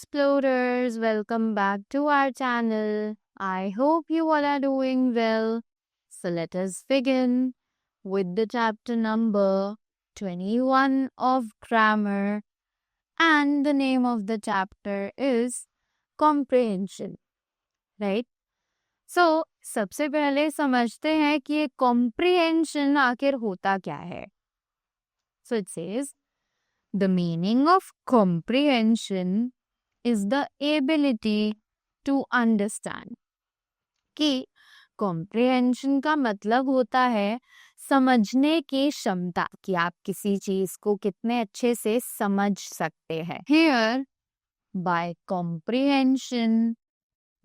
explorers, welcome back to our channel. I hope you all are doing well. So let us begin with the chapter number 21 of grammar, and the name of the chapter is comprehension, right? So सबसे पहले समझते हैं कि ये comprehension आखिर होता क्या है. So it says, the meaning of comprehension is the ability to understand. कि comprehension का मतलब होता है समझने की क्षमता, कि आप किसी चीज को कितने अच्छे से समझ सकते हैं. Here, by comprehension,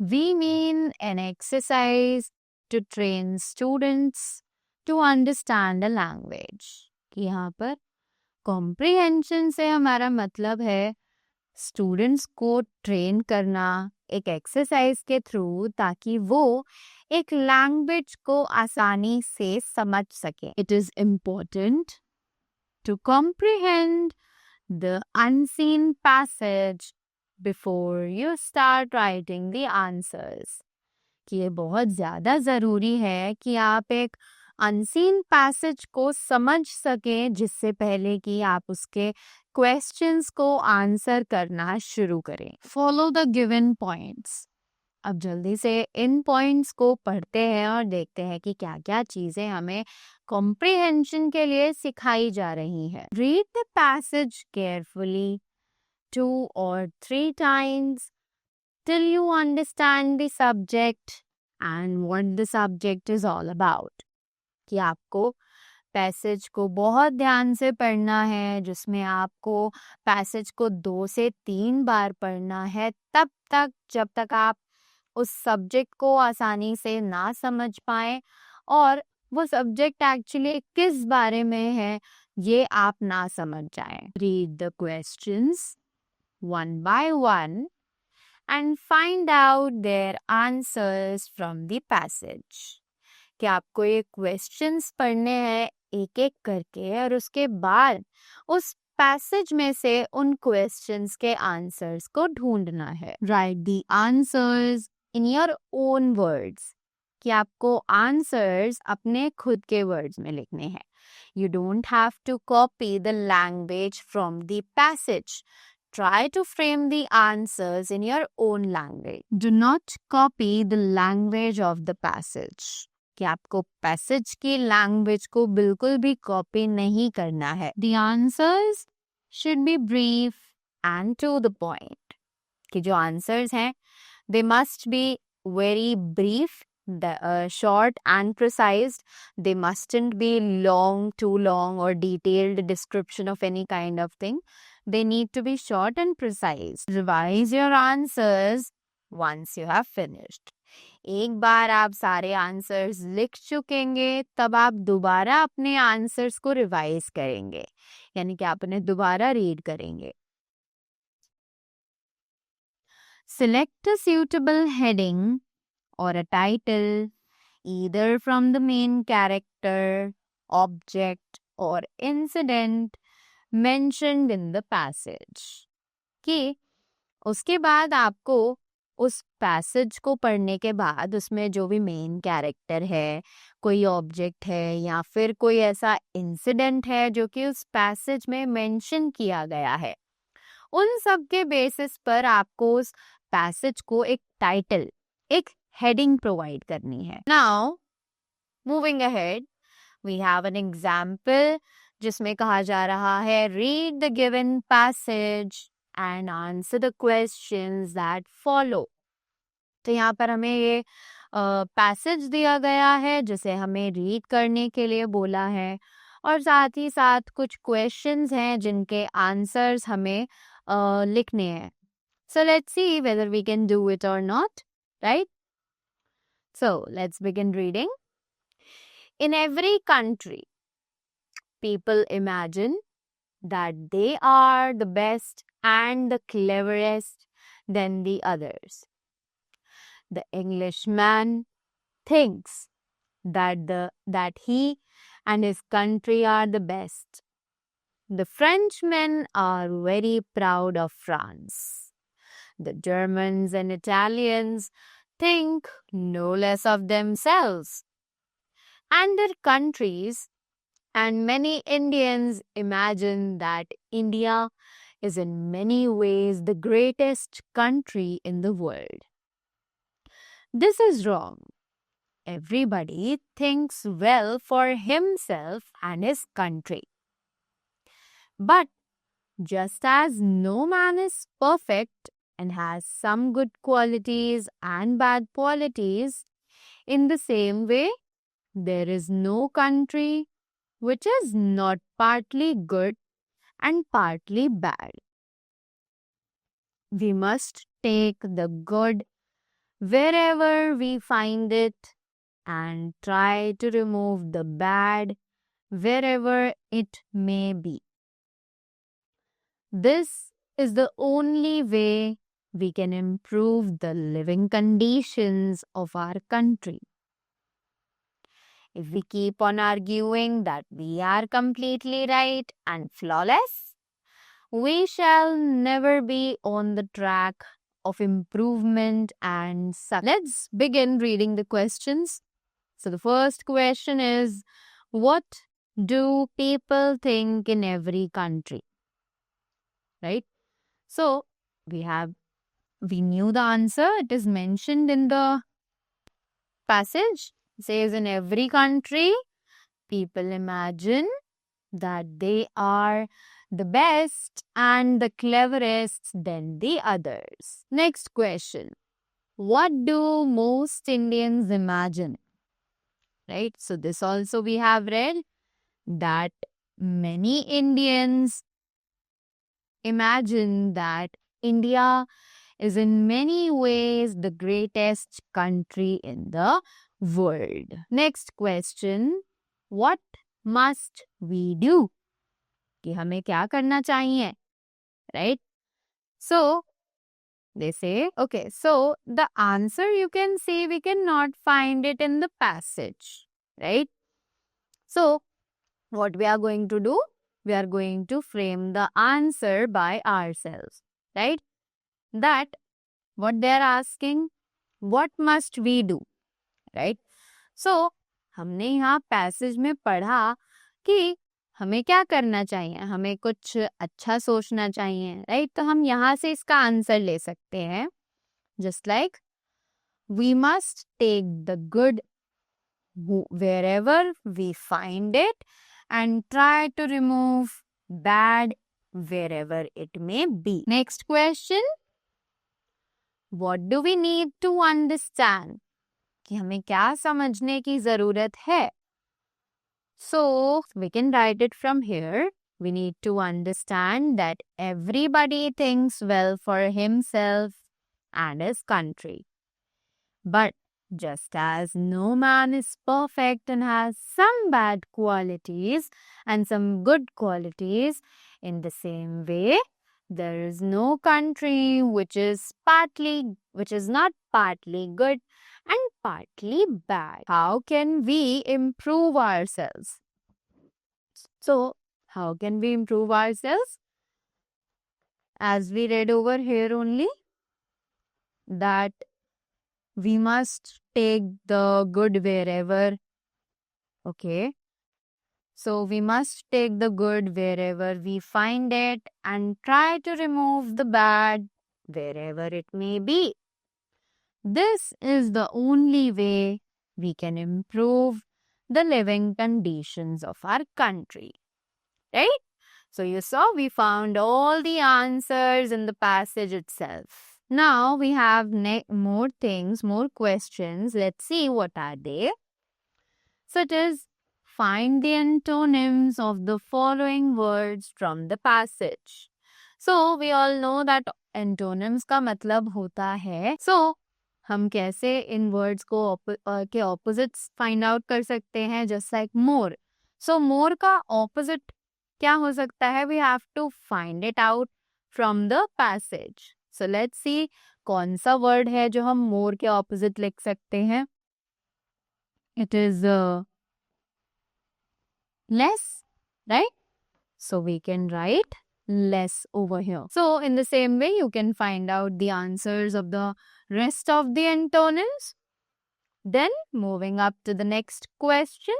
we mean an exercise to train students to understand a language. कि यहाँ पर comprehension से हमारा मतलब है स्टूडेंट्स को ट्रेन करना एक एक्सरसाइज के थ्रू, ताकि वो एक लैंग्वेज को आसानी से समझ सके. It is important to comprehend the unseen passage before you start writing the answers. कि ये बहुत ज़्यादा ज़रूरी है कि आप एक अनसीन पैसेज को समझ सकें जिससे पहले कि आप उसके क्वेश्चंस को आंसर करना शुरू करें. Follow the given points. अब जल्दी से इन पॉइंट्स को पढ़ते हैं और देखते हैं कि क्या क्या चीज़ें हमें कॉम्प्रिहेंशन के लिए सिखाई जा रही है. Read the passage carefully 2 or 3 times till you understand the subject and what the subject is all about. कि आपको पैसेज को बहुत ध्यान से पढ़ना है, जिसमें आपको पैसेज को 2 से 3 बार पढ़ना है, तब तक जब तक आप उस सब्जेक्ट को आसानी से ना समझ पाए और वो सब्जेक्ट एक्चुअली किस बारे में है ये आप ना समझ जाए. Read the questions one by one and find out their answers from the passage. कि आपको ये क्वेश्चंस पढ़ने हैं एक एक करके और उसके बाद उस पैसेज में से उन क्वेश्चंस के आंसर्स को ढूंढना है. Right the answers in your own words. कि आपको आंसर्स अपने खुद के वर्ड्स में लिखने हैं. You don't have to copy the language from the passage. Try to frame the answers in your own language. Do not copy the language of the passage. कि आपको पैसेज की लैंग्वेज को बिल्कुल भी कॉपी नहीं करना है. The answers should be brief and to the point. कि जो आंसर्स हैं they must be very brief, short and precise. They mustn't be long, too long or detailed description of any kind of thing. They need to be short and precise. Revise your answers once you have finished. एक बार आप सारे answers लिख चुकेंगे तब आप दोबारा अपने answers को revise करेंगे, यानी कि आप उन्हें दोबारा रीड करेंगे. Select a suitable heading or a title either from the main character, object or incident mentioned in the passage. कि उसके बाद आपको उस पैसेज को पढ़ने के बाद उसमें जो भी मेन कैरेक्टर है, कोई ऑब्जेक्ट है या फिर कोई ऐसा इंसिडेंट है जो कि उस पैसेज में मेंशन किया गया है, उन सब के बेसिस पर आपको उस पैसेज को एक टाइटल, एक हेडिंग प्रोवाइड करनी है. Now moving ahead, we have an example जिसमें कहा जा रहा है read the given passage and answer the questions that follow. तो यहाँ पर हमें ये पैसेज दिया गया है जिसे हमें रीड करने के लिए बोला है और साथ ही साथ कुछ क्वेश्चंस हैं जिनके आंसर्स हमें लिखने हैं. So let's see whether we can do it or not, right? So let's begin reading. In every country, people imagine that they are the best and the cleverest than the others. The Englishman thinks that he and his country are the best. The Frenchmen are very proud of France. the Germans and Italians think no less of themselves and their countries, and many Indians imagine that India is in many ways the greatest country in the world. This is wrong. Everybody thinks well for himself and his country. But just as no man is perfect and has some good qualities and bad qualities, in the same way, there is no country which is not partly good and partly bad. We must take the good wherever we find it and try to remove the bad wherever it may be. This is the only way we can improve the living conditions of our country. If we keep on arguing that we are completely right and flawless, we shall never be on the track of improvement and success. Let's begin reading the questions. So the first question is, what do people think in every country? Right? So we knew the answer. It is mentioned in the passage. It says in every country, people imagine that they are the best and the cleverest than the others. Next question. What do most Indians imagine? Right? So this also we have read that many Indians imagine that India is in many ways the greatest country in the world. Next question. What must we do? कि हमें क्या करना चाहिए? Right? So, they say, okay, so the answer you can say we cannot find it in the passage. Right? So, what we are going to do? We are going to frame the answer by ourselves. Right? That what they are asking, what must we do? Right? So, हमने यहाँ passage में पढ़ा कि हमें क्या करना चाहिए, हमें कुछ अच्छा सोचना चाहिए, राइट? तो हम यहाँ से इसका आंसर ले सकते हैं. Just like we must take the good wherever we find it and try to remove bad wherever it may be. Next question. What do we need to understand? कि हमें क्या समझने की जरूरत है? So, we can write it from here. We need to understand that everybody thinks well for himself and his country. But just as no man is perfect and has some bad qualities and some good qualities, in the same way, there is no country which is not partly good and partly bad. How can we improve ourselves? So, how can we improve ourselves? As we read over here only, that we must take the good wherever. Okay. So, we must take the good wherever we find it and try to remove the bad wherever it may be. This is the only way we can improve the living conditions of our country. Right? So you saw we found all the answers in the passage itself. Now we have more things, more questions. Let's see what are they. So it is, find the antonyms of the following words from the passage. So we all know that antonyms का मतलब होता है. So हम कैसे इन words को के opposites find out कर सकते हैं? Just like more. सो मोर का ऑपोजिट क्या हो सकता है? We have to find it out from the passage. So let's see कौन सा वर्ड है जो हम मोर के ऑपोजिट लिख सकते हैं. It is less, right? So we can write less over here. So in the same way, you can find out the answers of the rest of the antonyms. Then moving up to the next question.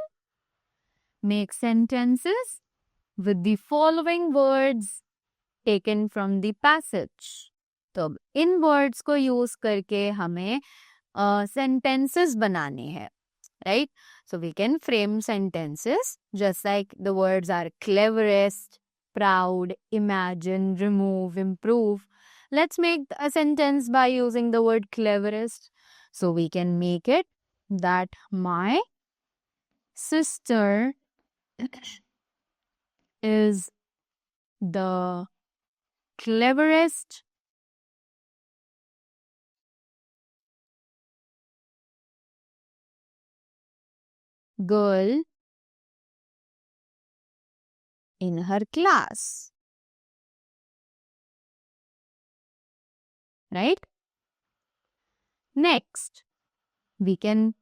Make sentences with the following words taken from the passage. तो अब इन words को use करके हमें sentences banane hai, right? So we can frame sentences just like the words are cleverest, proud, imagine, remove, improve. Let's make a sentence by using the word cleverest. So we can make it that my sister is the cleverest girl in her class. Right? Next, we can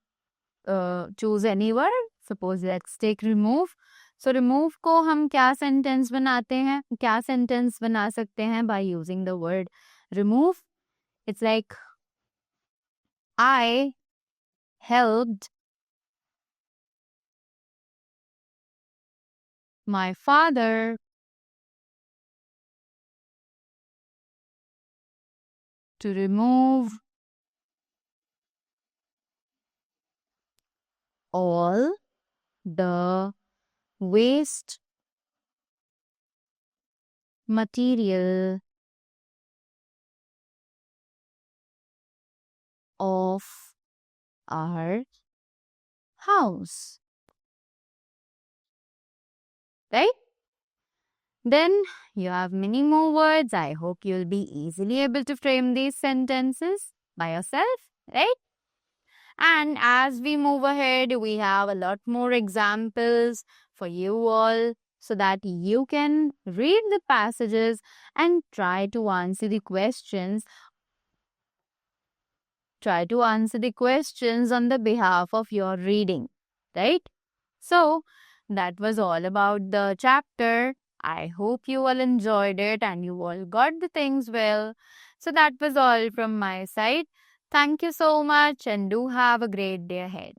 choose any word. Suppose let's take remove. So remove को हम क्या sentence बनाते हैं? क्या sentence बना सकते हैं by using the word remove? It's like I helped my father to remove all the waste material of our house. Right? Then you have many more words. I hope you'll be easily able to frame these sentences by yourself, right? And as we move ahead, we have a lot more examples for you all so that you can read the passages and try to answer the questions. Try to answer the questions on the behalf of your reading, right? So, that was all about the chapter. I hope you all enjoyed it and you all got the things well. So, that was all from my side. Thank you so much and do have a great day ahead.